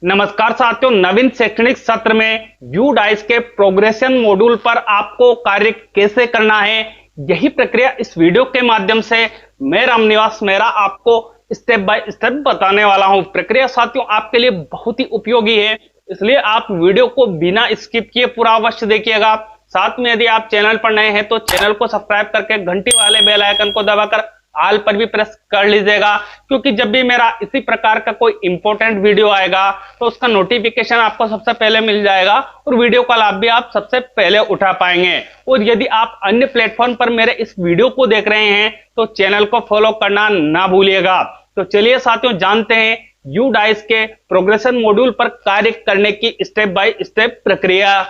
नमस्कार साथियों, नवीन शैक्षणिक सत्र में यू डाइस के प्रोग्रेशन मॉड्यूल पर आपको कार्य कैसे करना है, यही प्रक्रिया इस वीडियो के माध्यम से मैं रामनिवास मेहरा आपको स्टेप बाय स्टेप बताने वाला हूं। प्रक्रिया साथियों आपके लिए बहुत ही उपयोगी है, इसलिए आप वीडियो को बिना स्किप किए पूरा अवश्य देखिएगा। साथ में यदि आप चैनल पर नए हैं तो चैनल को सब्सक्राइब करके घंटी वाले बेल आइकन को दबाकर ऑल पर भी प्रेस कर लीजिएगा, क्योंकि जब भी मेरा इसी प्रकार का कोई इंपॉर्टेंट वीडियो आएगा तो उसका नोटिफिकेशन आपको सबसे पहले मिल जाएगा और वीडियो का लाभ भी आप सबसे पहले उठा पाएंगे। और यदि आप अन्य प्लेटफॉर्म पर मेरे इस वीडियो को देख रहे हैं तो चैनल को फॉलो करना ना भूलिएगा। तो चलिए साथियों जानते हैं यू डाइस के प्रोग्रेशन मॉड्यूल पर कार्य करने की स्टेप बाय स्टेप प्रक्रिया।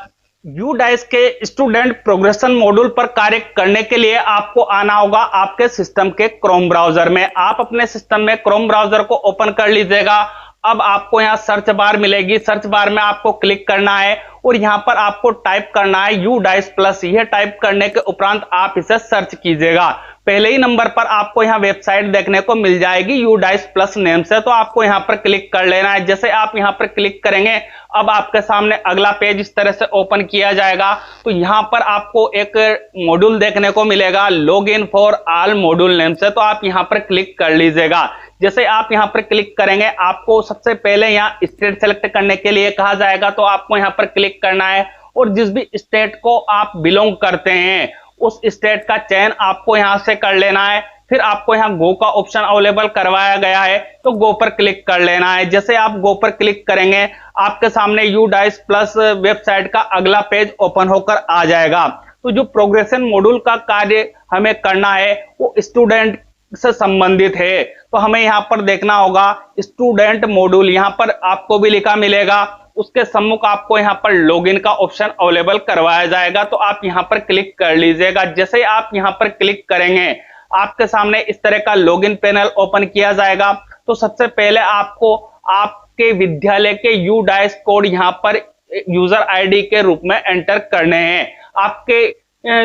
यू डाइस के स्टूडेंट प्रोग्रेशन मॉड्यूल पर कार्य करने के लिए आपको आना होगा आपके सिस्टम के क्रोम ब्राउजर में। आप अपने सिस्टम में क्रोम ब्राउजर को ओपन कर लीजिएगा। अब आपको यहाँ सर्च बार मिलेगी, सर्च बार में आपको क्लिक करना है और यहाँ पर आपको टाइप करना है यू डाइस प्लस। यह टाइप करने के उपरांत आप इसे सर्च कीजिएगा। पहले ही नंबर पर आपको यहाँ वेबसाइट देखने को मिल जाएगी यू डाइस प्लस नेम से, तो आपको यहाँ पर क्लिक कर लेना है। जैसे आप यहाँ पर क्लिक करेंगे अब आपके सामने अगला पेज इस तरह से ओपन किया जाएगा। तो यहाँ पर आपको एक मॉड्यूल देखने को मिलेगा log in for all module name से, तो आप यहाँ पर क्लिक कर लीजिएगा। जैसे आप यहाँ पर क्लिक करेंगे आपको सबसे पहले यहाँ स्टेट सेलेक्ट करने के लिए कहा जाएगा, तो आपको यहाँ पर क्लिक करना है और जिस भी स्टेट को आप बिलोंग करते हैं उस स्टेट का चयन आपको यहां से कर लेना है। फिर आपको यहां गो का ऑप्शन अवेलेबल करवाया गया है, तो गो पर क्लिक कर लेना है। जैसे आप गो पर क्लिक करेंगे आपके सामने यू डाइस प्लस वेबसाइट का अगला पेज ओपन होकर आ जाएगा। तो जो प्रोग्रेशन मॉड्यूल का कार्य हमें करना है वो स्टूडेंट से संबंधित है, तो हमें यहां पर देखना होगा स्टूडेंट मॉड्यूल। यहां पर आपको भी लिखा मिलेगा, उसके सम्मुख आपको यहाँ पर लॉगिन का ऑप्शन अवेलेबल करवाया जाएगा, तो आप यहाँ पर क्लिक कर लीजिएगा। जैसे आप यहाँ पर क्लिक करेंगे आपके सामने इस तरह का लॉगिन पैनल ओपन किया जाएगा। तो सबसे पहले आपको आपके विद्यालय के यू डाइस कोड यहाँ पर यूजर आईडी के रूप में एंटर करने हैं। आपके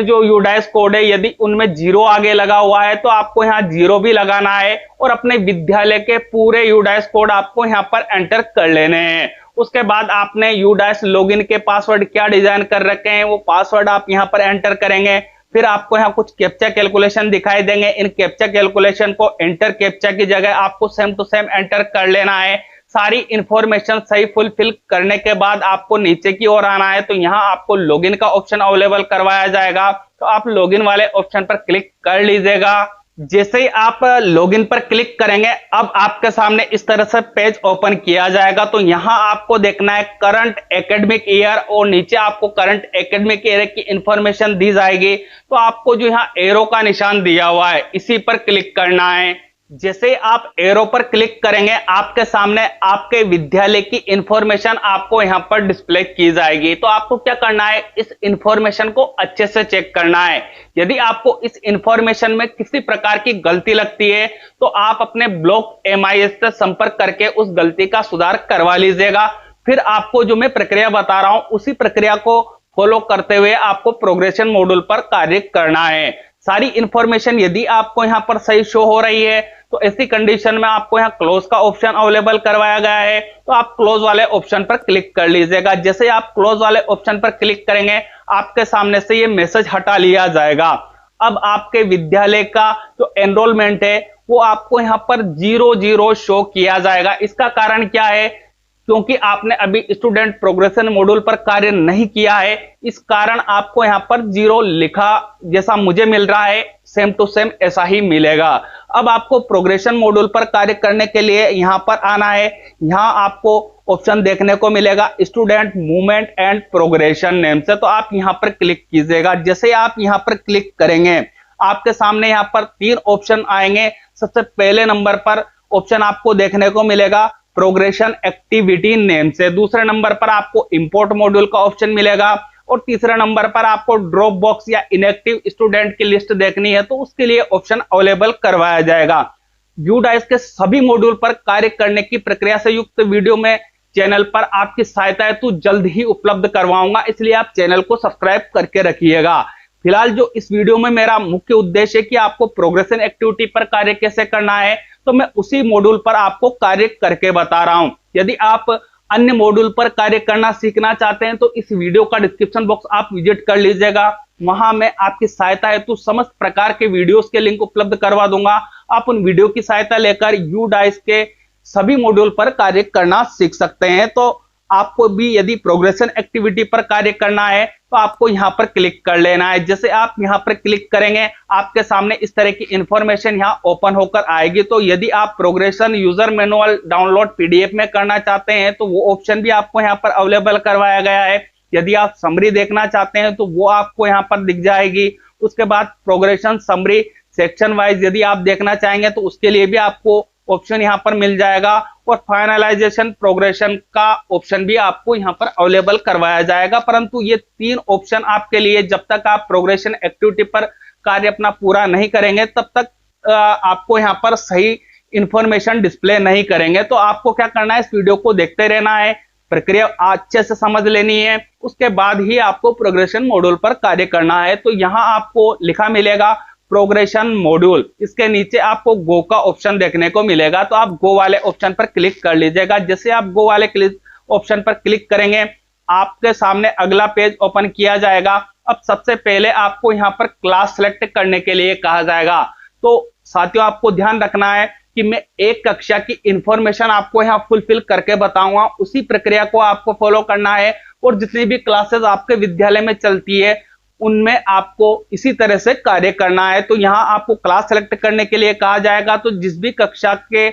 जो यू डाइस कोड है यदि उनमें 0 आगे लगा हुआ है तो आपको यहाँ 0 भी लगाना है और अपने विद्यालय के पूरे यू डाइस कोड आपको यहाँ पर एंटर कर लेने हैं। उसके बाद आपने यू डाइस लॉगिन के पासवर्ड क्या डिजाइन कर रखे हैं वो पासवर्ड आप यहाँ पर एंटर करेंगे। फिर आपको यहाँ कुछ कैप्चा कैलकुलेशन दिखाई देंगे, इन कैप्चा कैलकुलेशन को एंटर कैप्चा की जगह आपको सेम टू सेम एंटर कर लेना है। सारी इंफॉर्मेशन सही फुलफिल करने के बाद आपको नीचे की ओर आना है, तो यहाँ आपको लॉगिन का ऑप्शन अवेलेबल करवाया जाएगा, तो आप लॉगिन वाले ऑप्शन पर क्लिक कर लीजिएगा। जैसे ही आप लॉगिन पर क्लिक करेंगे अब आपके सामने इस तरह से पेज ओपन किया जाएगा। तो यहाँ आपको देखना है करंट एकेडमिक ईयर और नीचे आपको करंट एकेडमिक ईयर की इंफॉर्मेशन दी जाएगी। तो आपको जो यहाँ एरो का निशान दिया हुआ है इसी पर क्लिक करना है। जैसे आप एरो पर क्लिक करेंगे आपके सामने आपके विद्यालय की इंफॉर्मेशन आपको यहां पर डिस्प्ले की जाएगी। तो आपको क्या करना है, इस इंफॉर्मेशन को अच्छे से चेक करना है। यदि आपको इस इंफॉर्मेशन में किसी प्रकार की गलती लगती है तो आप अपने ब्लॉक एमआईएस से संपर्क करके उस गलती का सुधार करवा लीजिएगा। फिर आपको जो मैं प्रक्रिया बता रहा हूं उसी प्रक्रिया को फॉलो करते हुए आपको प्रोग्रेशन मॉड्यूल पर कार्य करना है। सारी इंफॉर्मेशन यदि आपको यहाँ पर सही शो हो रही है तो ऐसी कंडीशन में आपको यहाँ क्लोज का ऑप्शन अवेलेबल करवाया गया है, तो आप क्लोज वाले ऑप्शन पर क्लिक कर लीजिएगा। जैसे आप क्लोज वाले ऑप्शन पर क्लिक करेंगे आपके सामने से ये मैसेज हटा लिया जाएगा। अब आपके विद्यालय का जो एनरोलमेंट है वो आपको यहाँ पर 0 शो किया जाएगा। इसका कारण क्या है, क्योंकि आपने अभी स्टूडेंट प्रोग्रेशन मॉड्यूल पर कार्य नहीं किया है, इस कारण आपको यहाँ पर 0 लिखा जैसा मुझे मिल रहा है सेम टू सेम ऐसा ही मिलेगा। अब आपको प्रोग्रेशन मॉड्यूल पर कार्य करने के लिए यहाँ पर आना है। यहाँ आपको ऑप्शन देखने को मिलेगा student movement and progression name से, तो आप यहाँ पर क्लिक कीजिएगा। जैसे आप यहाँ पर क्लिक करेंगे आपके सामने यहाँ पर 3 ऑप्शन आएंगे। सबसे पहले नंबर पर ऑप्शन आपको देखने को मिलेगा प्रोग्रेशन एक्टिविटी नेम से, दूसरे नंबर पर आपको इंपोर्ट मॉड्यूल का ऑप्शन मिलेगा और तीसरे नंबर पर आपको ड्रॉप बॉक्स या इनएक्टिव स्टूडेंट की लिस्ट देखनी है तो उसके लिए ऑप्शन अवेलेबल करवाया जाएगा। यू डाइस के सभी मॉड्यूल पर कार्य करने की प्रक्रिया से युक्त वीडियो में चैनल पर आपकी सहायता हेतु जल्द ही उपलब्ध करवाऊंगा, इसलिए आप चैनल को सब्सक्राइब करके रखिएगा। फिलहाल जो इस वीडियो में मेरा मुख्य उद्देश्य है कि आपको प्रोग्रेशन एक्टिविटी पर कार्य कैसे करना है, तो मैं उसी मॉड्यूल पर आपको कार्य करके बता रहा हूं। यदि आप अन्य मॉड्यूल पर कार्य करना सीखना चाहते हैं तो इस वीडियो का डिस्क्रिप्शन बॉक्स आप विजिट कर लीजिएगा। वहां मैं आपकी सहायता हेतु समस्त प्रकार के वीडियोस के लिंक उपलब्ध करवा दूंगा। आप उन वीडियो की सहायता लेकर यूडाइस के सभी मॉड्यूल पर कार्य करना सीख सकते हैं। तो आपको भी यदि प्रोग्रेशन एक्टिविटी पर कार्य करना है तो आपको यहां पर क्लिक कर लेना है। जैसे आप यहां पर क्लिक करेंगे आपके सामने इस तरह की इंफॉर्मेशन यहां ओपन होकर आएगी। तो यदि आप progression user manual download PDF में करना चाहते हैं तो वो ऑप्शन भी आपको यहां पर अवेलेबल करवाया गया है। यदि आप समरी देखना चाहते हैं तो वो आपको यहां पर दिख जाएगी। उसके बाद प्रोग्रेशन समरी सेक्शन वाइज यदि आप देखना चाहेंगे तो उसके लिए भी आपको ऑप्शन यहां पर मिल जाएगा। और फाइनलाइजेशन प्रोग्रेशन का ऑप्शन भी आपको यहां पर अवेलेबल करवाया जाएगा। परंतु ये तीन ऑप्शन आपके लिए जब तक आप प्रोग्रेशन एक्टिविटी पर कार्य अपना पूरा नहीं करेंगे तब तक आपको यहां पर सही इंफॉर्मेशन डिस्प्ले नहीं करेंगे। तो आपको क्या करना है, इस वीडियो को देखते रहना है, प्रक्रिया अच्छे से समझ लेनी है, उसके बाद ही आपको प्रोग्रेशन मॉड्यूल पर कार्य करना है। तो यहां आपको लिखा मिलेगा प्रोग्रेशन मॉड्यूल, इसके नीचे आपको गो का ऑप्शन देखने को मिलेगा। तो आप गो वाले ऑप्शन पर क्लिक कर लीजिएगा। जैसे आप गो वाले ऑप्शन पर क्लिक करेंगे आपके सामने अगला पेज ओपन किया जाएगा। अब सबसे पहले आपको यहां पर क्लास सेलेक्ट करने के लिए कहा जाएगा। तो साथियों आपको ध्यान रखना है कि मैं एक कक्षा की इंफॉर्मेशन आपको यहां फुलफिल करके बताऊंगा, उसी प्रक्रिया को आपको फॉलो करना है। और जितनी भी क्लासेस आपके विद्यालय में चलती है उनमें आपको इसी तरह से कार्य करना है। तो यहां आपको क्लास सेलेक्ट करने के लिए कहा जाएगा। तो जिस भी कक्षा के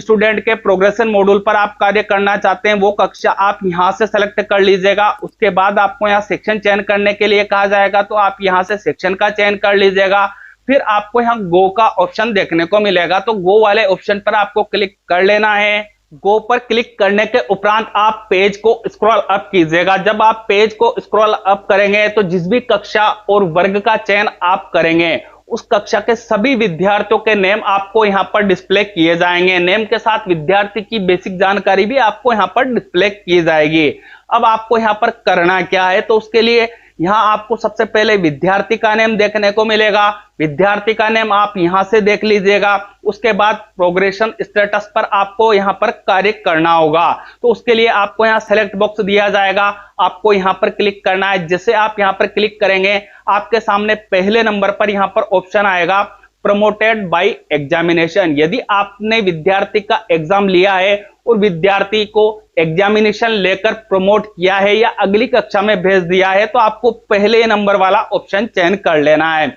स्टूडेंट के प्रोग्रेशन मॉड्यूल पर आप कार्य करना चाहते हैं वो कक्षा आप यहां से सेलेक्ट कर लीजिएगा। उसके बाद आपको यहां सेक्शन चयन करने के लिए कहा जाएगा। तो आप यहां से सेक्शन का चयन कर लीजिएगा। फिर आपको यहां गो का ऑप्शन देखने को मिलेगा। तो गो वाले ऑप्शन पर आपको क्लिक कर लेना है। गो पर क्लिक करने के उपरांत आप पेज को स्क्रॉल अप कीजिएगा। जब आप पेज को स्क्रॉल अप करेंगे तो जिस भी कक्षा और वर्ग का चयन आप करेंगे उस कक्षा के सभी विद्यार्थियों के नेम आपको यहां पर डिस्प्ले किए जाएंगे। नेम के साथ विद्यार्थी की बेसिक जानकारी भी आपको यहां पर डिस्प्ले की जाएगी। अब आपको यहां पर करना क्या है, तो उसके लिए यहां आपको सबसे पहले विद्यार्थी का नेम देखने को मिलेगा। विद्यार्थी का नेम आप यहां से देख लीजिएगा। उसके बाद प्रोग्रेशन स्टेटस पर आपको यहां पर कार्य करना होगा। तो उसके लिए आपको यहां सेलेक्ट बॉक्स दिया जाएगा, आपको यहां पर क्लिक करना है। जैसे आप यहां पर क्लिक करेंगे आपके सामने पहले नंबर पर यहां पर ऑप्शन आएगा प्रमोटेड बाय एग्जामिनेशन। यदि आपने विद्यार्थी का एग्जाम लिया है और विद्यार्थी को एग्जामिनेशन लेकर प्रमोट किया है या अगली कक्षा में भेज दिया है तो आपको पहले नंबर वाला ऑप्शन चयन कर लेना है।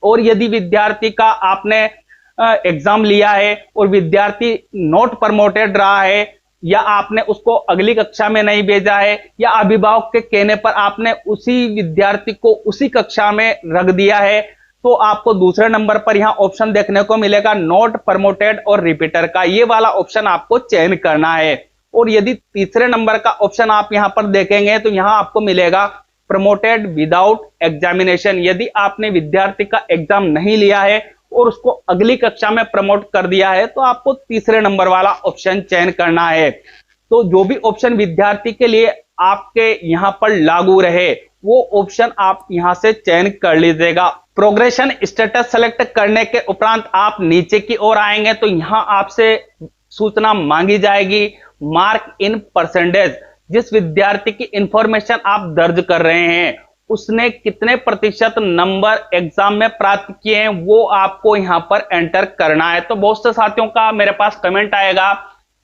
और यदि विद्यार्थी का आपने एग्जाम लिया है और विद्यार्थी नॉट प्रमोटेड रहा है या आपने उसको अगली कक्षा में नहीं भेजा है या अभिभावक के कहने पर आपने उसी विद्यार्थी को उसी कक्षा में रख दिया है तो आपको दूसरे नंबर पर यहां ऑप्शन देखने को मिलेगा नॉट प्रमोटेड और रिपीटर का, ये वाला ऑप्शन आपको चयन करना है। और यदि तीसरे नंबर का ऑप्शन आप यहां पर देखेंगे तो यहां आपको मिलेगा प्रमोटेड विदाउट एग्जामिनेशन। यदि आपने विद्यार्थी का एग्जाम नहीं लिया है और उसको अगली कक्षा में प्रमोट कर दिया है तो आपको तीसरे नंबर वाला ऑप्शन चयन करना है। तो जो भी ऑप्शन विद्यार्थी के लिए आपके यहां पर लागू रहे वो ऑप्शन आप यहां से चयन कर लीजिएगा। प्रोग्रेशन स्टेटस सेलेक्ट करने के उपरांत आप नीचे की ओर आएंगे तो यहां आपसे सूचना मांगी जाएगी मार्क इन परसेंटेज। जिस विद्यार्थी की इंफॉर्मेशन आप दर्ज कर रहे हैं उसने कितने प्रतिशत नंबर एग्जाम में प्राप्त किए हैं वो आपको यहां पर एंटर करना है। तो बहुत से साथियों का मेरे पास कमेंट आएगा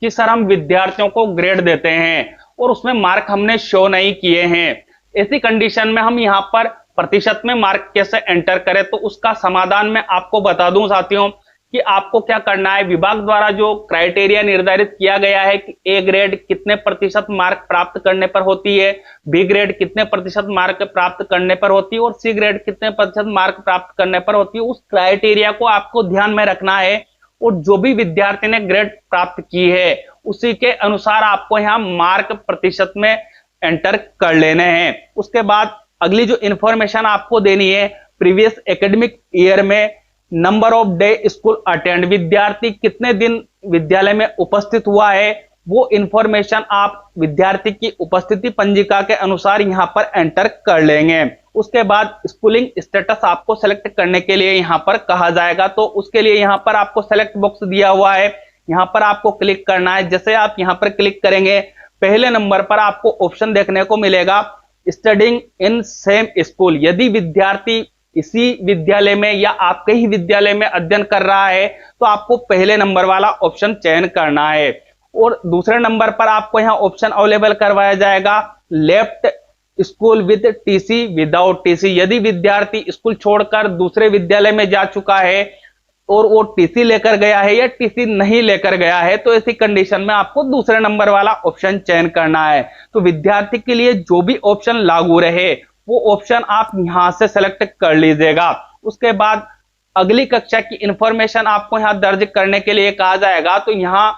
कि सर हम विद्यार्थियों को ग्रेड देते हैं और उसमें मार्क हमने शो नहीं किए हैं, ऐसी कंडीशन में हम यहां पर प्रतिशत में मार्क कैसे एंटर करें। तो उसका समाधान मैं आपको बता दूं साथियों कि आपको क्या करना है। विभाग द्वारा जो क्राइटेरिया निर्धारित किया गया है कि ए ग्रेड कितने प्रतिशत मार्क प्राप्त करने पर होती है, बी ग्रेड कितने प्रतिशत मार्क प्राप्त करने पर होती है और सी ग्रेड कितने प्रतिशत मार्क प्राप्त करने पर होती है, उस क्राइटेरिया को आपको ध्यान में रखना है। और जो भी विद्यार्थी ने ग्रेड प्राप्त की है उसी के अनुसार आपको यहाँ मार्क प्रतिशत में एंटर कर लेने हैं। उसके बाद अगली जो इंफॉर्मेशन आपको देनी है प्रीवियस एकेडमिक ईयर में number of day school attend, विद्यार्थी कितने दिन विद्यालय में उपस्थित हुआ है वो इंफॉर्मेशन आप विद्यार्थी की उपस्थिति पंजिका के अनुसार यहां पर एंटर कर लेंगे। उसके बाद स्कूलिंग स्टेटस आपको सेलेक्ट करने के लिए यहां पर कहा जाएगा। तो उसके लिए यहां पर आपको सेलेक्ट बॉक्स दिया हुआ है, यहां पर आपको क्लिक करना है। जैसे आप यहां पर क्लिक करेंगे पहले नंबर पर आपको ऑप्शन देखने को मिलेगा स्टडिंग इन सेम स्कूल। यदि विद्यार्थी इसी विद्यालय में या आपके ही विद्यालय में अध्ययन कर रहा है तो आपको पहले नंबर वाला ऑप्शन चयन करना है। और दूसरे नंबर पर आपको यहाँ ऑप्शन अवेलेबल करवाया जाएगा left school with TC without TC. यदि विद्यार्थी स्कूल छोड़कर दूसरे विद्यालय में जा चुका है और वो टीसी लेकर गया है या टीसी नहीं लेकर गया है तो ऐसी कंडीशन में आपको दूसरे नंबर वाला ऑप्शन चयन करना है। तो विद्यार्थी के लिए जो भी ऑप्शन लागू रहे वो ऑप्शन आप यहां से सेलेक्ट कर लीजिएगा। उसके बाद अगली कक्षा की इंफॉर्मेशन आपको यहां दर्ज करने के लिए कहा जाएगा, तो यहां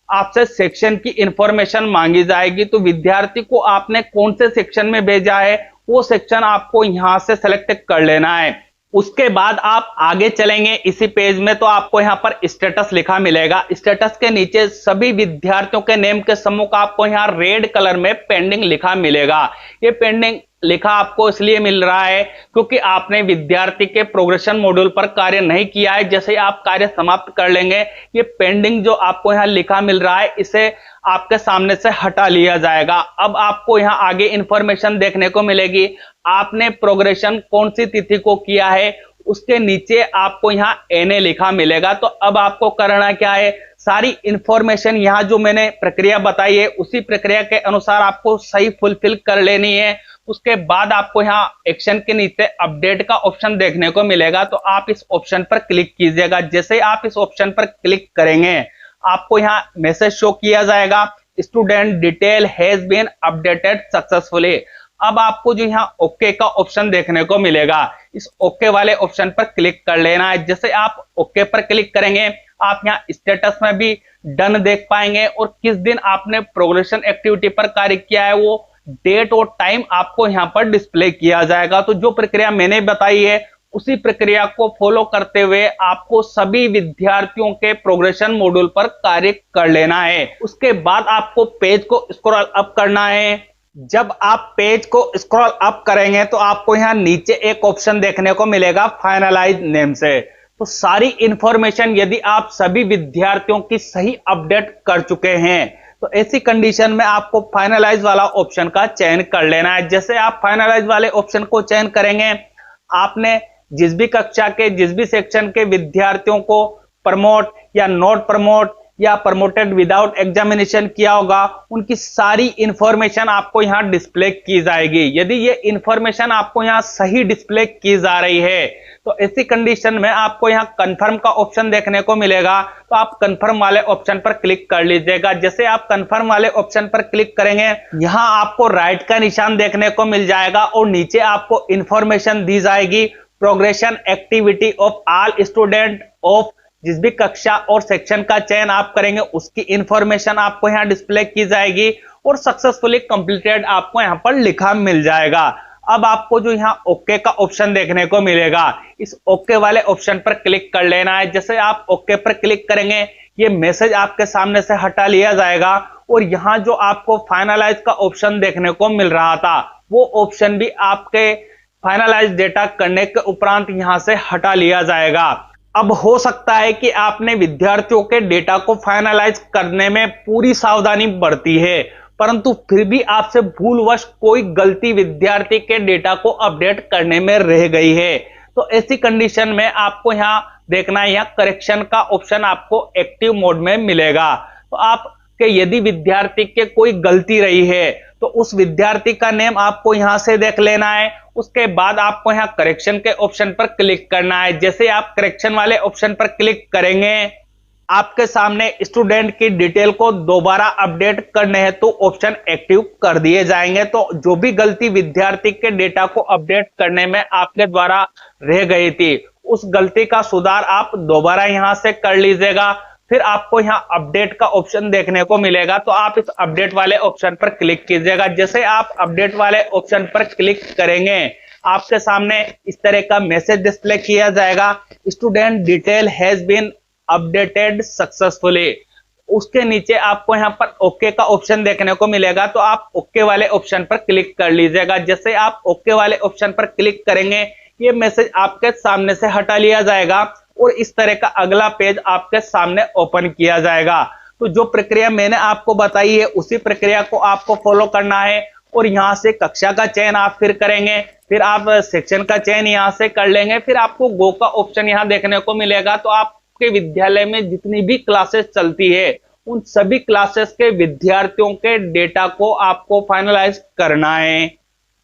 आपसे सेक्शन की इंफॉर्मेशन मांगी जाएगी। तो विद्यार्थी को आपने कौन से सेक्शन में भेजा है वो सेक्शन आपको यहां से सेलेक्ट कर लेना है। उसके बाद आप आगे चलेंगे इसी पेज में तो आपको यहां पर स्टेटस लिखा मिलेगा। स्टेटस के नीचे सभी विद्यार्थियों के नेम के सम्मुख आपको यहां रेड कलर में पेंडिंग लिखा मिलेगा। ये पेंडिंग लिखा आपको इसलिए मिल रहा है क्योंकि आपने विद्यार्थी के प्रोग्रेशन मॉड्यूल पर कार्य नहीं किया है। जैसे आप कार्य समाप्त कर लेंगे ये पेंडिंग जो आपको यहाँ लिखा मिल रहा है इसे आपके सामने से हटा लिया जाएगा। अब आपको यहाँ आगे इंफॉर्मेशन देखने को मिलेगी। आपने प्रोग्रेशन कौन सी तिथि को किया है उसके नीचे आपको यहाँ एनए लिखा मिलेगा। तो अब आपको करना क्या है, सारी इंफॉर्मेशन यहाँ जो मैंने प्रक्रिया बताई है उसी प्रक्रिया के अनुसार आपको सही फुलफिल कर लेनी है। उसके बाद आपको यहाँ एक्शन के नीचे अपडेट का ऑप्शन देखने को मिलेगा, तो आप इस ऑप्शन पर क्लिक कीजिएगा। जैसे आप इस ऑप्शन पर क्लिक करेंगे आपको यहाँ मैसेज शो किया जाएगा student detail has been updated successfully. अब आपको जो यहाँ ओके का ऑप्शन देखने को मिलेगा, इस ओके वाले ऑप्शन पर क्लिक कर लेना है। जैसे आप ओके पर क्लिक करेंगे आप यहाँ स्टेटस में भी डन देख पाएंगे और किस दिन आपने प्रोग्रेशन एक्टिविटी पर कार्य किया है वो डेट और टाइम आपको यहाँ पर डिस्प्ले किया जाएगा। तो जो प्रक्रिया मैंने बताई है उसी प्रक्रिया को फॉलो करते हुए आपको सभी विद्यार्थियों के प्रोग्रेशन मॉड्यूल पर कार्य कर लेना है। उसके बाद आपको पेज को स्क्रॉल अप करना है। जब आप पेज को स्क्रॉल अप करेंगे तो आपको यहाँ नीचे एक ऑप्शन देखने को मिलेगा फाइनलाइज नेम से। तो सारी इंफॉर्मेशन यदि आप सभी विद्यार्थियों की सही अपडेट कर चुके हैं तो ऐसी कंडीशन में आपको फाइनलाइज वाला ऑप्शन का चयन कर लेना है। जैसे आप फाइनलाइज वाले ऑप्शन को चयन करेंगे आपने जिस भी कक्षा के जिस भी सेक्शन के विद्यार्थियों को प्रमोट या नॉट प्रमोट या प्रमोटेड विदाउट एग्जामिनेशन किया होगा उनकी सारी इंफॉर्मेशन आपको यहाँ डिस्प्ले की जाएगी। यदि ये इंफॉर्मेशन आपको यहाँ सही डिस्प्ले की जा रही है तो ऐसी कंडीशन में आपको यहाँ कंफर्म का ऑप्शन देखने को मिलेगा, तो आप कंफर्म वाले ऑप्शन पर क्लिक कर लीजिएगा। जैसे आप कंफर्म वाले ऑप्शन पर क्लिक करेंगे यहाँ आपको राइट का निशान देखने को मिल जाएगा और नीचे आपको इंफॉर्मेशन दी जाएगी progression activity of all student of जिस भी कक्षा और सेक्शन का चयन आप करेंगे उसकी इंफॉर्मेशन आपको यहाँ डिस्प्ले की जाएगी और सक्सेसफुली कंप्लीटेड आपको यहाँ पर लिखा मिल जाएगा। अब आपको जो यहाँ ओके का ऑप्शन देखने को मिलेगा इस ओके वाले ऑप्शन पर क्लिक कर लेना है। जैसे आप ओके पर क्लिक करेंगे ये मैसेज आपके सामने से हटा लिया जाएगा और यहाँ जो आपको फाइनलाइज का ऑप्शन देखने को मिल रहा था वो ऑप्शन भी आपके फाइनलाइज डेटा करने के उपरांत यहाँ से हटा लिया जाएगा। अब हो सकता है कि आपने विद्यार्थियों के डेटा को फाइनलाइज करने में पूरी सावधानी बरती है परंतु फिर भी आपसे भूलवश कोई गलती विद्यार्थी के डेटा को अपडेट करने में रह गई है तो ऐसी कंडीशन में आपको यहाँ देखना है यहाँ करेक्शन का ऑप्शन आपको एक्टिव मोड में मिलेगा। तो आपके यदि विद्यार्थी के कोई गलती रही है तो उस विद्यार्थी का नेम आपको यहां से देख लेना है। उसके बाद आपको यहाँ करेक्शन के ऑप्शन पर क्लिक करना है। जैसे आप करेक्शन वाले ऑप्शन पर क्लिक करेंगे आपके सामने स्टूडेंट की डिटेल को दोबारा अपडेट करने हैं तो ऑप्शन एक्टिव कर दिए जाएंगे। तो जो भी गलती विद्यार्थी के डेटा को अपडेट करने में आपके द्वारा रह गई थी उस गलती का सुधार आप दोबारा यहां से कर लीजिएगा। फिर आपको यहाँ अपडेट का ऑप्शन देखने को मिलेगा तो आप इस अपडेट वाले ऑप्शन पर क्लिक कीजिएगा। जैसे आप अपडेट वाले ऑप्शन पर क्लिक करेंगे आपके सामने इस तरह का मैसेज डिस्प्ले किया जाएगा student detail has been updated successfully. उसके नीचे आपको यहाँ पर ओके का ऑप्शन देखने को मिलेगा तो आप ओके वाले ऑप्शन पर क्लिक कर लीजिएगा। जैसे आप ओके वाले ऑप्शन पर क्लिक करेंगे ये मैसेज आपके सामने से हटा लिया जाएगा और इस तरह का अगला पेज आपके सामने ओपन किया जाएगा। तो जो प्रक्रिया मैंने आपको बताई है उसी प्रक्रिया को आपको फॉलो करना है। और यहाँ से कक्षा का चयन आप फिर करेंगे, फिर आप सेक्शन का चयन यहाँ से कर लेंगे, फिर आपको गो का ऑप्शन यहाँ देखने को मिलेगा। तो आपके विद्यालय में जितनी भी क्लासेस चलती है उन सभी क्लासेस के विद्यार्थियों के डेटा को आपको फाइनलाइज करना है।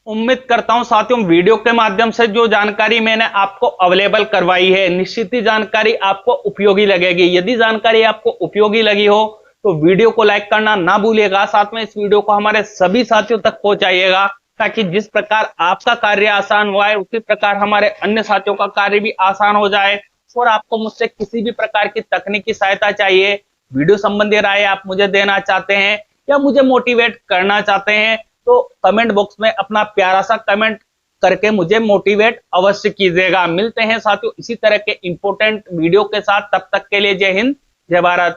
उम्मीद करता हूं साथियों वीडियो के माध्यम से जो जानकारी मैंने आपको अवेलेबल करवाई है निश्चित ही जानकारी आपको उपयोगी लगेगी। यदि जानकारी आपको उपयोगी लगी हो तो वीडियो को लाइक करना ना भूलिएगा, साथ में इस वीडियो को हमारे सभी साथियों तक पहुंचाइएगा, ताकि जिस प्रकार आपका कार्य आसान हुआ है उसी प्रकार हमारे अन्य साथियों का कार्य भी आसान हो जाए। और आपको मुझसे किसी भी प्रकार की तकनीकी सहायता चाहिए, वीडियो संबंधी राय आप मुझे देना चाहते हैं या मुझे मोटिवेट करना चाहते हैं, तो कमेंट बॉक्स में अपना प्यारा सा कमेंट करके मुझे मोटिवेट अवश्य कीजिएगा। मिलते हैं साथियों इसी तरह के इंपॉर्टेंट वीडियो के साथ, तब तक के लिए जय हिंद, जय भारत।